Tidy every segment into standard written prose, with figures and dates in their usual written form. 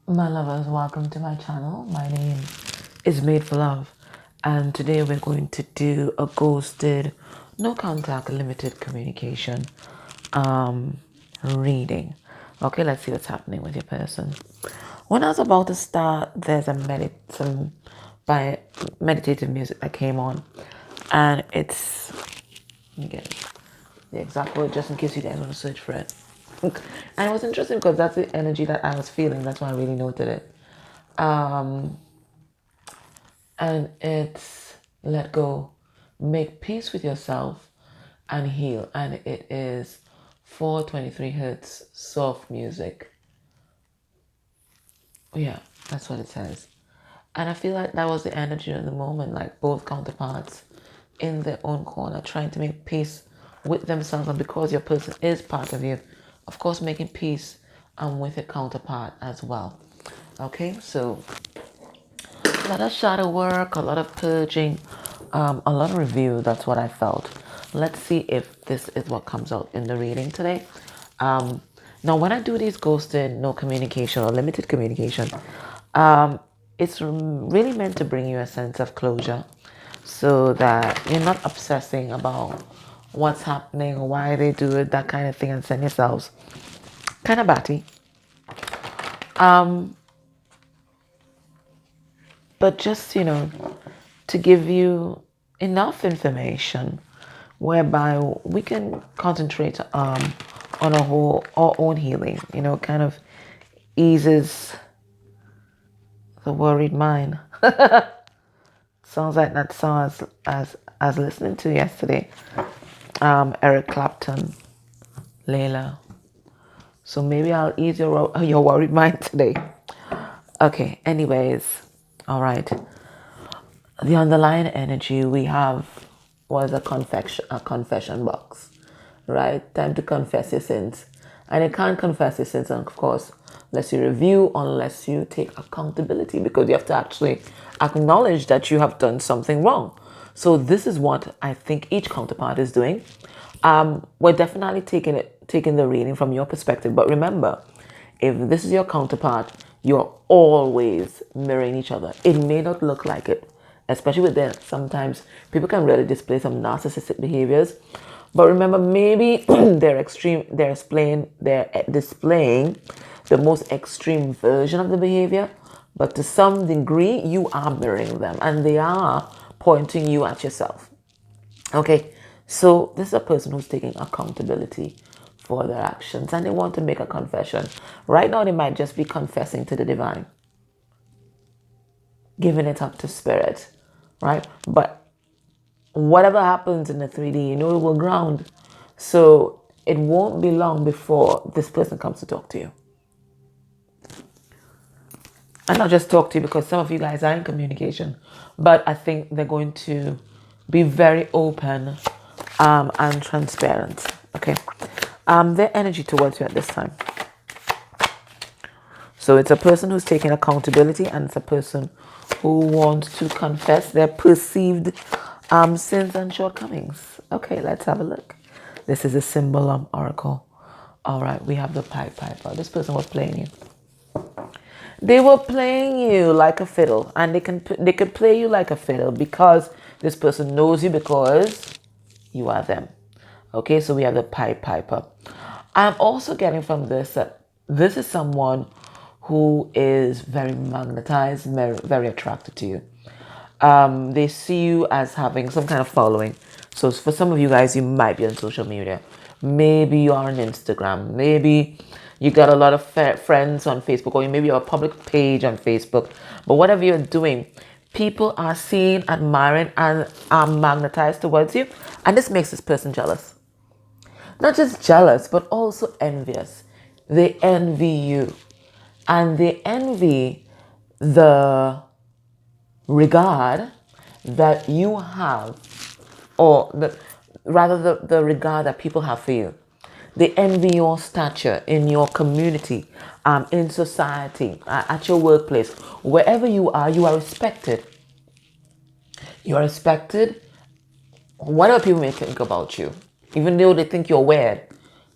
My lovers, welcome to my channel. My name is Made for Love, and today we're going to do a ghosted, no contact, limited communication um, reading. Okay, let's see what's happening with your person. When I was about to start, there's some by meditative music that came on, and it's again the exact word just in case you guys want to search for it. And it was interesting because that's the energy that I was feeling. That's why I really noted it. Um, and it's let go, make peace with yourself, and heal. And it is 423 hertz soft music. Yeah, that's what it says. And I feel like that was the energy of the moment, like both counterparts in their own corner, trying to make peace with themselves. And because your person is part of you, of course, making peace with your counterpart as well. Okay, so a lot of shadow work, a lot of purging, a lot of review. That's what I felt. Let's see if this is what comes out in the reading today. Um, Now, when I do these ghosted, no communication or limited communication, it's really meant to bring you a sense of closure so that you're not obsessing about what's happening or why they do it, that kind of thing, and send yourselves kind of batty. But just, to give you enough information whereby we can concentrate on our own healing, kind of eases the worried mind. Sounds like that song as listening to yesterday. Eric Clapton, Layla. So maybe I'll ease your worried mind today. Okay, anyways. All right. The underlying energy we have was a confession box, right? Time to confess your sins. And you can't confess your sins, of course, unless you review, unless you take accountability, because you have to actually acknowledge that you have done something wrong. So this is what I think each counterpart is doing. We're definitely taking the reading from your perspective, but remember, if this is your counterpart, you're always mirroring each other. It may not look like it, especially with them. Sometimes people can really display some narcissistic behaviors, but remember, maybe they're displaying the most extreme version of the behavior, but to some degree, you are mirroring them, and they are pointing you at yourself. Okay, so this is a person who's taking accountability for their actions and they want to make a confession. Right now, they might just be confessing to the divine, giving it up to spirit, right? But whatever happens in the 3D, it will ground. So it won't be long before this person comes to talk to you. And not just talk to you because some of you guys are in communication, but I think they're going to be very open and transparent. Okay. Their energy towards you at this time. So it's a person who's taking accountability and it's a person who wants to confess their perceived sins and shortcomings. Okay, let's have a look. This is a symbol oracle. All right, we have the pipe piper. This person was playing you. They were playing you like a fiddle, and they could play you like a fiddle because this person knows you because you are them. Okay, so we have the pipe piper. I'm also getting from this that this is someone who is very magnetized, very attracted to you. They see you as having some kind of following. So for some of you guys, you might be on social media. Maybe you are on Instagram. Maybe you got a lot of friends on Facebook, or maybe you're a public page on Facebook. But whatever you're doing, people are seeing, admiring, and are magnetized towards you. And this makes this person jealous. Not just jealous, but also envious. They envy you. And they envy the regard that you have, or rather the regard that people have for you. They envy your stature in your community, in society, at your workplace. Wherever you are respected. You are respected. Whatever people may think about you, even though they think you're weird,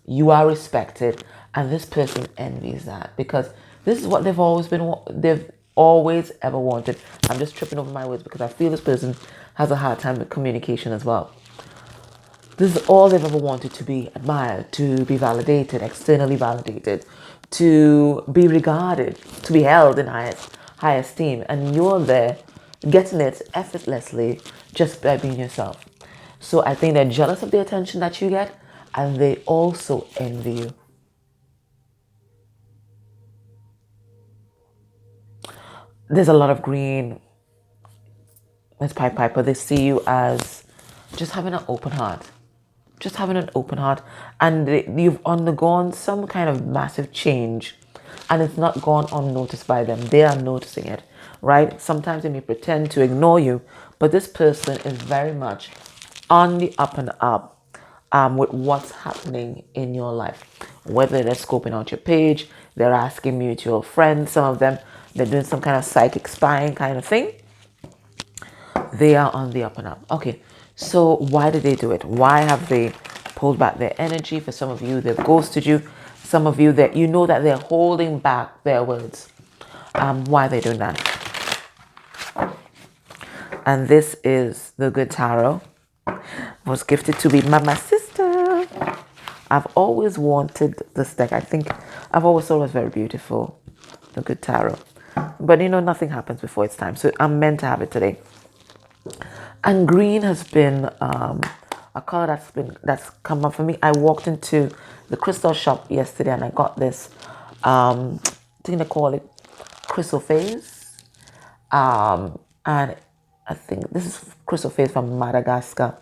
you are respected. And this person envies that because This is what they've always ever wanted. I'm just tripping over my words because I feel this person has a hard time with communication as well. This is all they've ever wanted: to be admired, to be validated, externally validated, to be regarded, to be held in high esteem. And you're there getting it effortlessly just by being yourself. So I think they're jealous of the attention that you get, and they also envy you. There's a lot of green. Miss Piper, they see you as just having an open heart. Just having an open heart. And you've undergone some kind of massive change. And it's not gone unnoticed by them. They are noticing it, right? Sometimes they may pretend to ignore you, but this person is very much on the up and up with what's happening in your life. Whether they're scoping out your page, they're asking mutual friends, some of them, they're doing some kind of psychic spying kind of thing. They are on the up and up. Okay, so why did they do it? Why have they pulled back their energy? For some of you, they've ghosted you. Some of you, that you know that they're holding back their words. Why are they doing that? And this is the good tarot. Was gifted to be my sister. I've always wanted this deck. I think I've always thought it was very beautiful. The good tarot. But nothing happens before it's time. So I'm meant to have it today. And green has been a color that's come up for me. I walked into the crystal shop yesterday and I got this. I think they call it crystal phase. And I think this is crystal phase from Madagascar.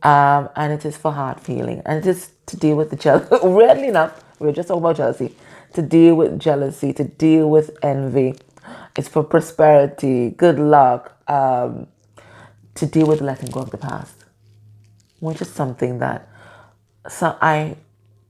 And it is for heart feeling, and it is to deal with the jealousy. Weirdly enough, we were just talking about jealousy. To deal with jealousy, to deal with envy. It's for prosperity, good luck. To deal with letting go of the past, which is something that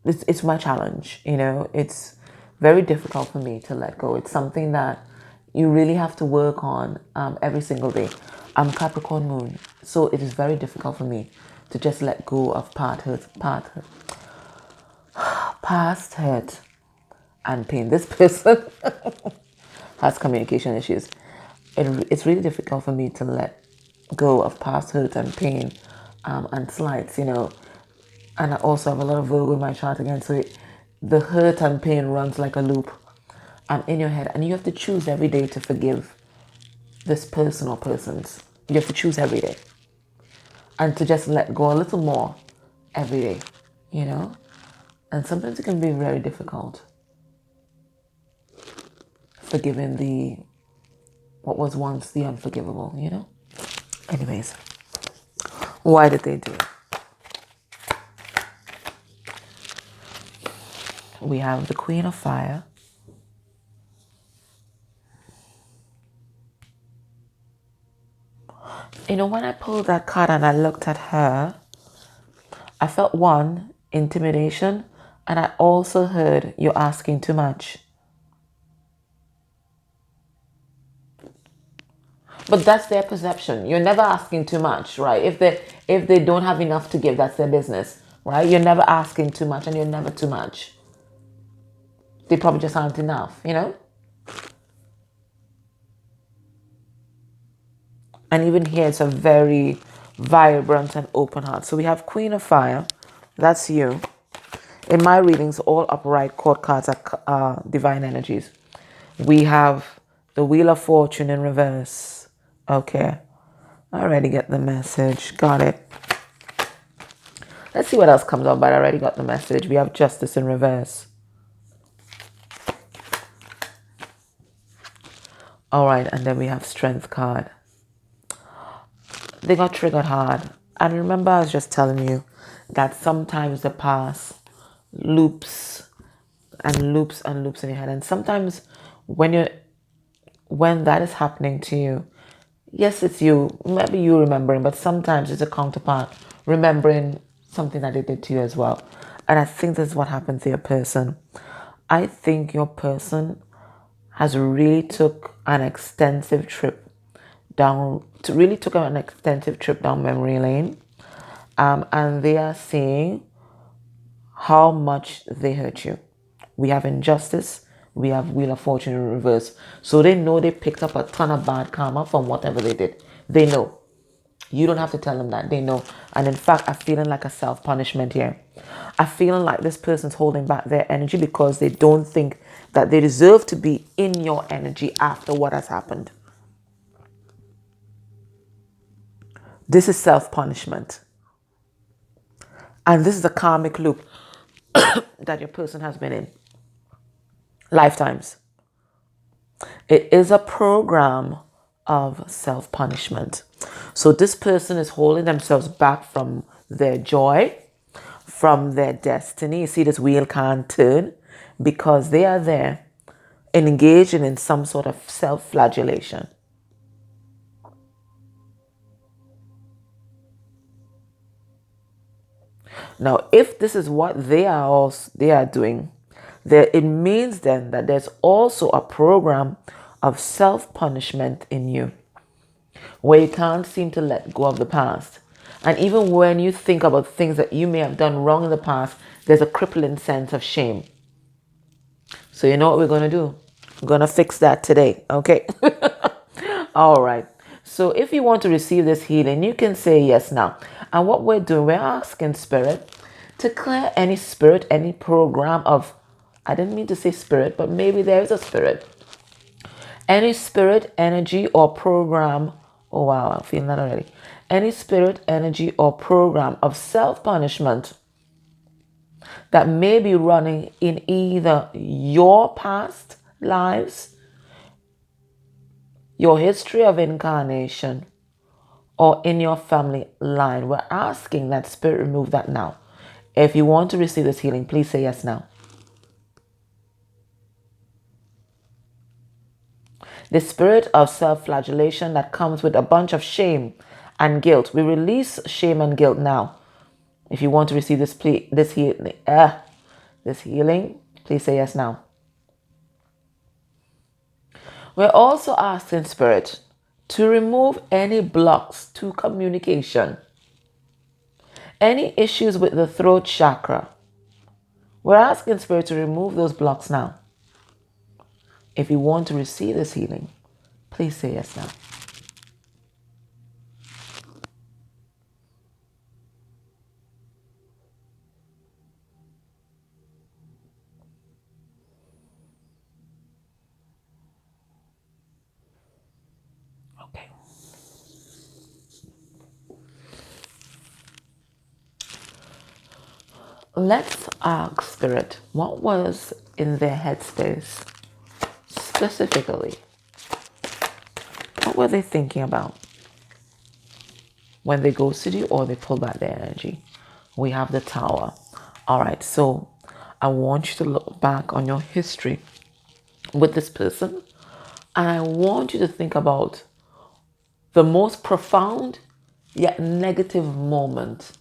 it's my challenge. It's very difficult for me to let go. It's something that you really have to work on every single day. I'm Capricorn moon, so it is very difficult for me to just let go of past hurt and pain. This person has communication issues. It's really difficult for me to let go of past hurt and pain and slights, And I also have a lot of Virgo in my chart again, so the hurt and pain runs like a loop in your head, and you have to choose every day to forgive this person or persons. You have to choose every day and to just let go a little more every day, And sometimes it can be very difficult forgiving what was once the unforgivable, Anyways, why did they do it? We have the Queen of Fire. When I pulled that card and I looked at her, I felt one, intimidation, and I also heard you're asking too much. But that's their perception. You're never asking too much, right? If they don't have enough to give, that's their business, right? You're never asking too much, and you're never too much. They probably just aren't enough, And even here, it's a very vibrant and open heart. So we have Queen of Fire. That's you. In my readings, all upright court cards are divine energies. We have the Wheel of Fortune in reverse. Okay. I already get the message. Got it. Let's see what else comes up, but I already got the message. We have Justice in reverse. All right, and then we have Strength card. They got triggered hard. And remember, I was just telling you that sometimes the past loops and loops and loops in your head. And sometimes when that is happening to you, yes, it's you, maybe you remembering, but sometimes it's a counterpart remembering something that they did to you as well. And I think this is what happens to your person. I think your person has really took an extensive trip down memory lane. And they are seeing how much they hurt you. We have injustice, we have Wheel of Fortune in reverse. So they know they picked up a ton of bad karma from whatever they did. They know. You don't have to tell them that. They know. And in fact, I'm feeling like a self-punishment here. I'm feeling like this person's holding back their energy because they don't think that they deserve to be in your energy after what has happened. This is self-punishment. And this is a karmic loop that your person has been in. Lifetimes. It is a program of self-punishment. So this person is holding themselves back from their joy, from their destiny. You see, this wheel can't turn because they are there engaging in some sort of self-flagellation. Now, if this is what they are doing, it means then that there's also a program of self-punishment in you where you can't seem to let go of the past. And even when you think about things that you may have done wrong in the past, there's a crippling sense of shame. So you know what we're going to do? We're going to fix that today, okay? All right. So if you want to receive this healing, you can say yes now. And what we're doing, we're asking Spirit to clear any spirit, any program of, I didn't mean to say spirit, but maybe there is a spirit. Any spirit, energy, or program, oh wow, I'm feeling that already. Any spirit, energy, or program of self-punishment that may be running in either your past lives, your history of incarnation, or in your family line. We're asking that Spirit remove that now. If you want to receive this healing, please say yes now. The spirit of self-flagellation that comes with a bunch of shame and guilt. We release shame and guilt now. If you want to receive this healing, please say yes now. We're also asking Spirit to remove any blocks to communication, any issues with the throat chakra. We're asking Spirit to remove those blocks now. If you want to receive this healing, please say yes now. Okay. Let's ask Spirit, what was in their headspace specifically? What were they thinking about when they ghosted you or they pulled back their energy? We have the Tower. All right, so I want you to look back on your history with this person, and I want you to think about the most profound yet negative moment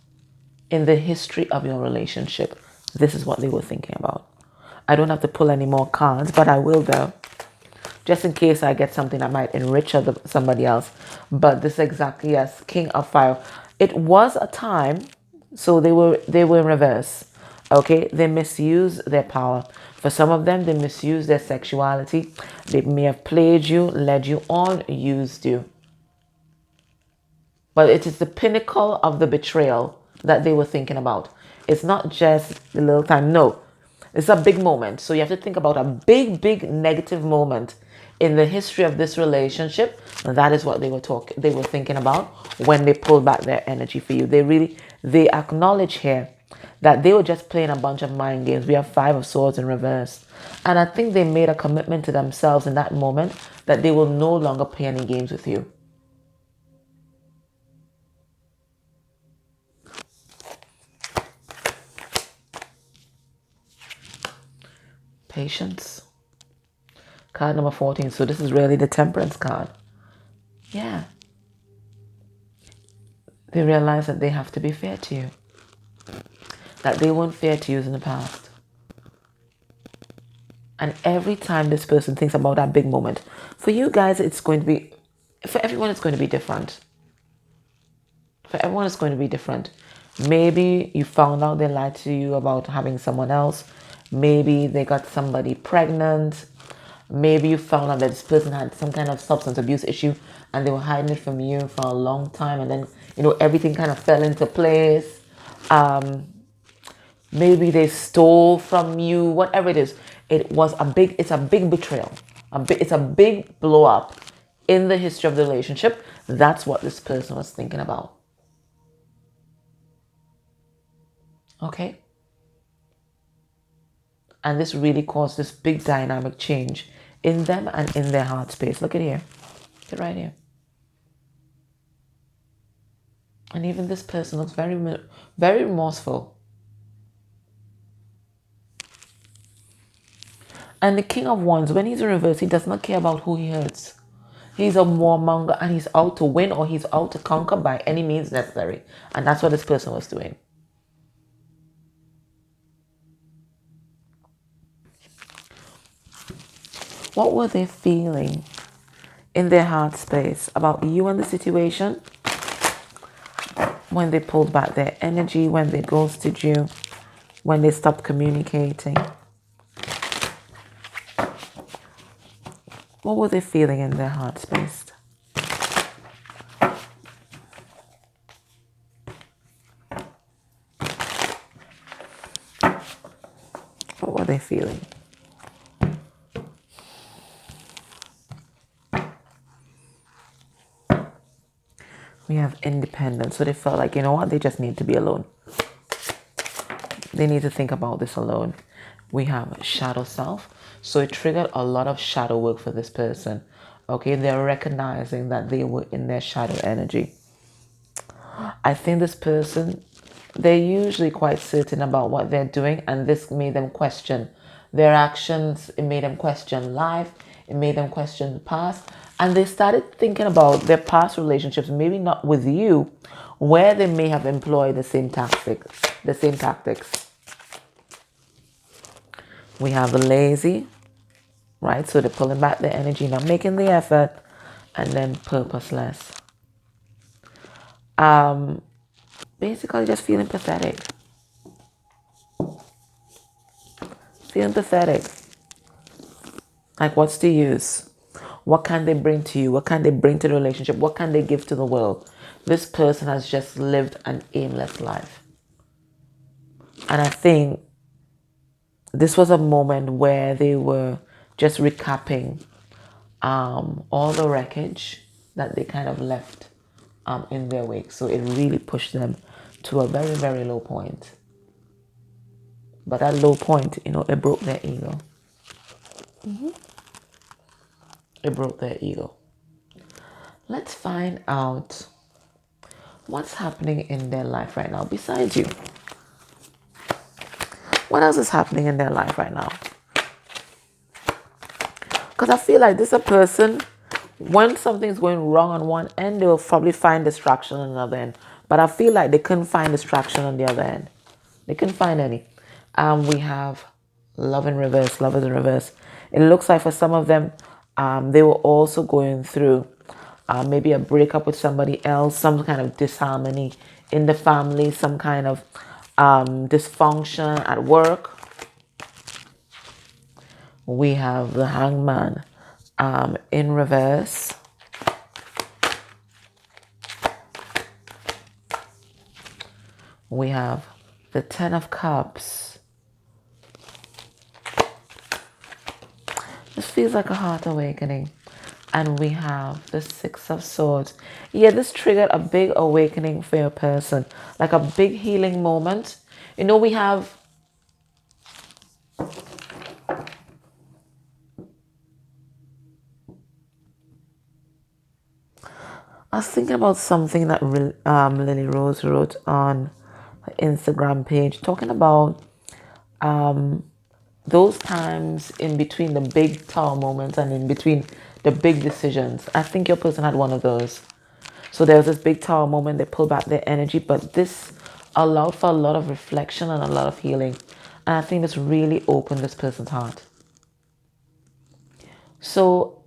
in the history of your relationship. This is what they were thinking about. I don't have to pull any more cards, but I will though, just in case I get something that might enrich somebody else. But this exactly, yes, King of Fire. It was a time, so they were in reverse. Okay, they misuse their power. For some of them, they misuse their sexuality. They may have played you, led you on, used you. But it is the pinnacle of the betrayal that they were thinking about. It's not just the little time. No, it's a big moment. So you have to think about a big, big negative moment in the history of this relationship. And that is what they were thinking about when they pulled back their energy for you. They acknowledge here that they were just playing a bunch of mind games. We have Five of Swords in reverse. And I think they made a commitment to themselves in that moment that they will no longer play any games with you. Patience. Card number 14. So this is really the Temperance card. Yeah. They realize that they have to be fair to you. That they weren't fair to you in the past. And every time this person thinks about that big moment, for you guys, it's going to be, for everyone, it's going to be different. For everyone, it's going to be different. Maybe you found out they lied to you about having someone else. Maybe they got somebody pregnant. Maybe you found out that this person had some kind of substance abuse issue and they were hiding it from you for a long time, and then everything kind of fell into place. Um, Maybe they stole from you. Whatever it is, it's a big betrayal. It's a big blow up in the history of the relationship. That's what this person was thinking about. Okay? And this really caused this big dynamic change in them and in their heart space. Look at here. Look at right here. And even this person looks very remorseful. And the King of Wands, when he's in reverse, he does not care about who he hurts. He's a warmonger and he's out to win, or he's out to conquer by any means necessary. And that's what this person was doing. What were they feeling in their heart space about you and the situation? When they pulled back their energy, when they ghosted you, when they stopped communicating. What were they feeling in their heart space? What were they feeling? We have independence. So they felt like, you know what? They just need to be alone. They need to think about this alone. We have shadow self. So it triggered a lot of shadow work for this person. Okay, they're recognizing that they were in their shadow energy. I think this person, they're usually quite certain about what they're doing, and this made them question their actions. It made them question life. It made them question the past. And they started thinking about their past relationships, maybe not with you, where they may have employed the same tactics. We have the lazy, right? So they're pulling back their energy, not making the effort, and then purposeless. Basically just feeling pathetic. Feeling pathetic. Like, what's the use? What can they bring to you? What can they bring to the relationship? What can they give to the world? This person has just lived an aimless life. And I think this was a moment where they were just recapping all the wreckage that they kind of left in their wake. So it really pushed them to a very, very low point. But that low point, it broke their ego. It broke their ego. Let's find out what's happening in their life right now besides you. What else is happening in their life right now? Because I feel like this is a person, when something's going wrong on one end, they will probably find distraction on the other end. But I feel like they couldn't find distraction on the other end. They couldn't find any. We have love in reverse, lovers in reverse. It looks like for some of them, they were also going through maybe a breakup with somebody else, some kind of disharmony in the family, some kind of dysfunction at work. We have the Hangman in reverse. We have the Ten of Cups. This feels like a heart awakening. And we have the Six of Swords. Yeah, this triggered a big awakening for your person. Like a big healing moment. We have... I was thinking about something that Lily Rose wrote on her Instagram page, talking about those times in between the big tower moments and in between the big decisions. I think your person had one of those. So there was this big tower moment, they pulled back their energy, but this allowed for a lot of reflection and a lot of healing. And I think this really opened this person's heart. So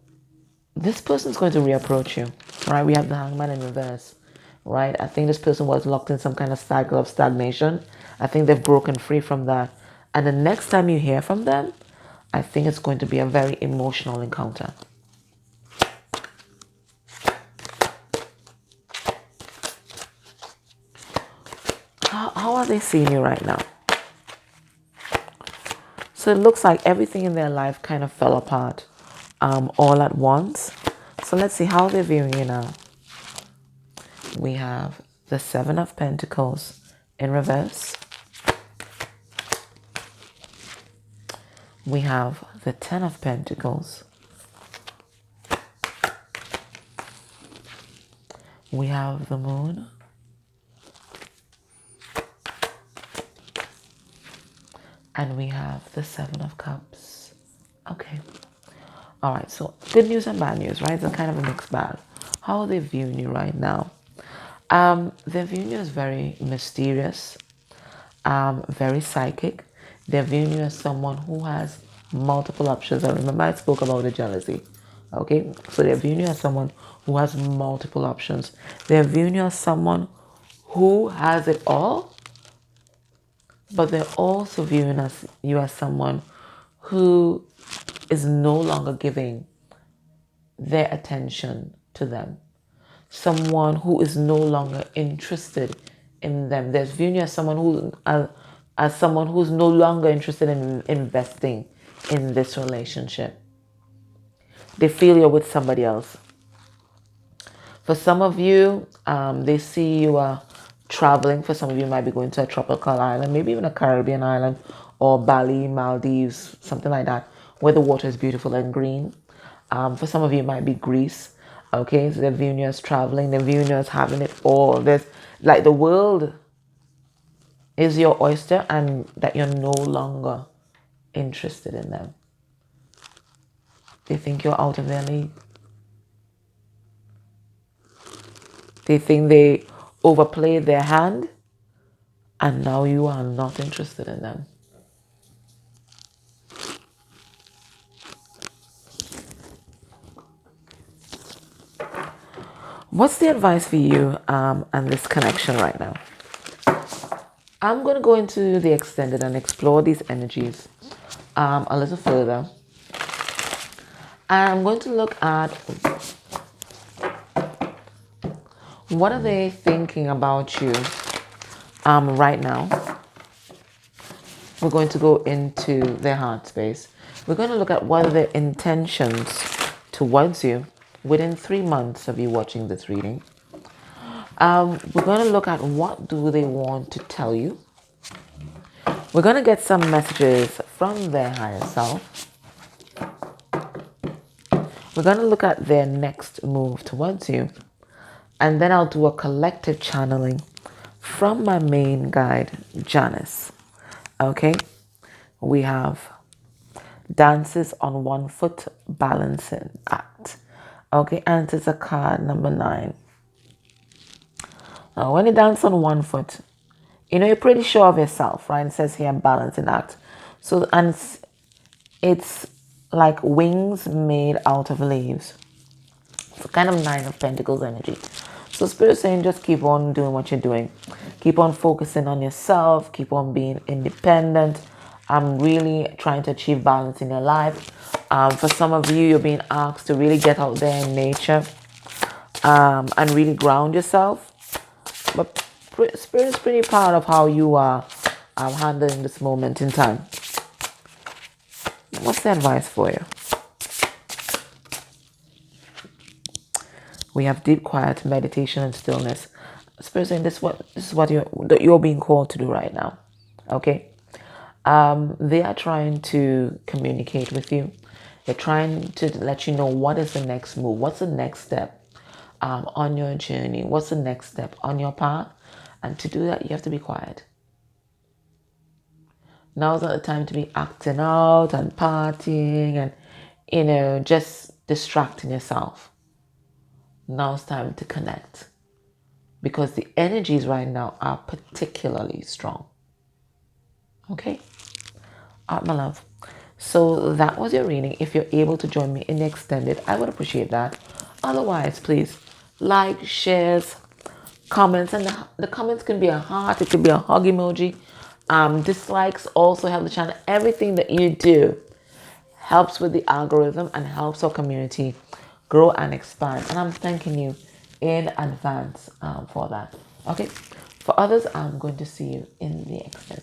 this person's going to reapproach you, right? We have the Hangman in reverse, right? I think this person was locked in some kind of cycle of stagnation. I think they've broken free from that. And the next time you hear from them, I think it's going to be a very emotional encounter. How are they seeing you right now? So it looks like everything in their life kind of fell apart all at once. So let's see how they're viewing you now. We have the Seven of Pentacles in reverse. We have the Ten of Pentacles. We have the Moon. And we have the Seven of Cups. Okay. All right. So good news and bad news, right? It's a kind of a mixed bag. How are they viewing you right now? They're viewing you as very mysterious, very psychic. They're viewing you as someone who has multiple options. I remember I spoke about the jealousy. Okay. So they're viewing you as someone who has multiple options. They're viewing you as someone who has it all. But they're also viewing you as someone who is no longer giving their attention to them. Someone who is no longer interested in them. They're viewing you as someone as someone who's no longer interested in investing in this relationship. They feel you're with somebody else. For some of you, they see you are traveling. For some of you, might be going to a tropical island, maybe even a Caribbean island, or Bali, Maldives, something like that, where the water is beautiful and green. For some of you, it might be Greece. Okay, so they're viewing you as traveling. They're viewing you as having it all. There's like the world is your oyster, and that you're no longer interested in them. They think you're out of their league. They think they overplayed their hand, and now you are not interested in them. What's the advice for you and this connection right now? I'm going to go into the extended and explore these energies a little further. I'm going to look at what are they thinking about you right now. We're going to go into their heart space. We're going to look at what are their intentions towards you within 3 months of you watching this reading. We're going to look at what do they want to tell you. We're going to get some messages from their higher self. We're going to look at their next move towards you. And then I'll do a collective channeling from my main guide, Janice. Okay? We have dances on 1 foot balancing act. Okay? And it's a card number 9. Now, when you dance on 1 foot, you know, you're pretty sure of yourself, right? It says here balancing act. So, and it's like wings made out of leaves. It's kind of 9 of Pentacles energy. So Spirit saying just keep on doing what you're doing. Keep on focusing on yourself. Keep on being independent. I'm really trying to achieve balance in your life. For some of you, you're being asked to really get out there in nature and really ground yourself. But Spirit is pretty proud of how you are handling this moment in time. What's the advice for you? We have deep quiet, meditation, and stillness. Spirit saying this is what you're being called to do right now. Okay? They are trying to communicate with you. They're trying to let you know what is the next move. What's the next step on your journey? What's the next step on your path? And to do that, you have to be quiet. Now's not the time to be acting out and partying and, you know, just distracting yourself. Now it's time to connect, because the energies right now are particularly strong. Okay? All right, my love. So that was your reading. If you're able to join me in the extended, I would appreciate that. Otherwise, please like, shares, comments, and the comments can be a heart, it could be a hug emoji. Dislikes also help the channel. Everything that you do helps with the algorithm and helps our community grow and expand. And I'm thanking you in advance for that. Okay. For others, I'm going to see you in the extended.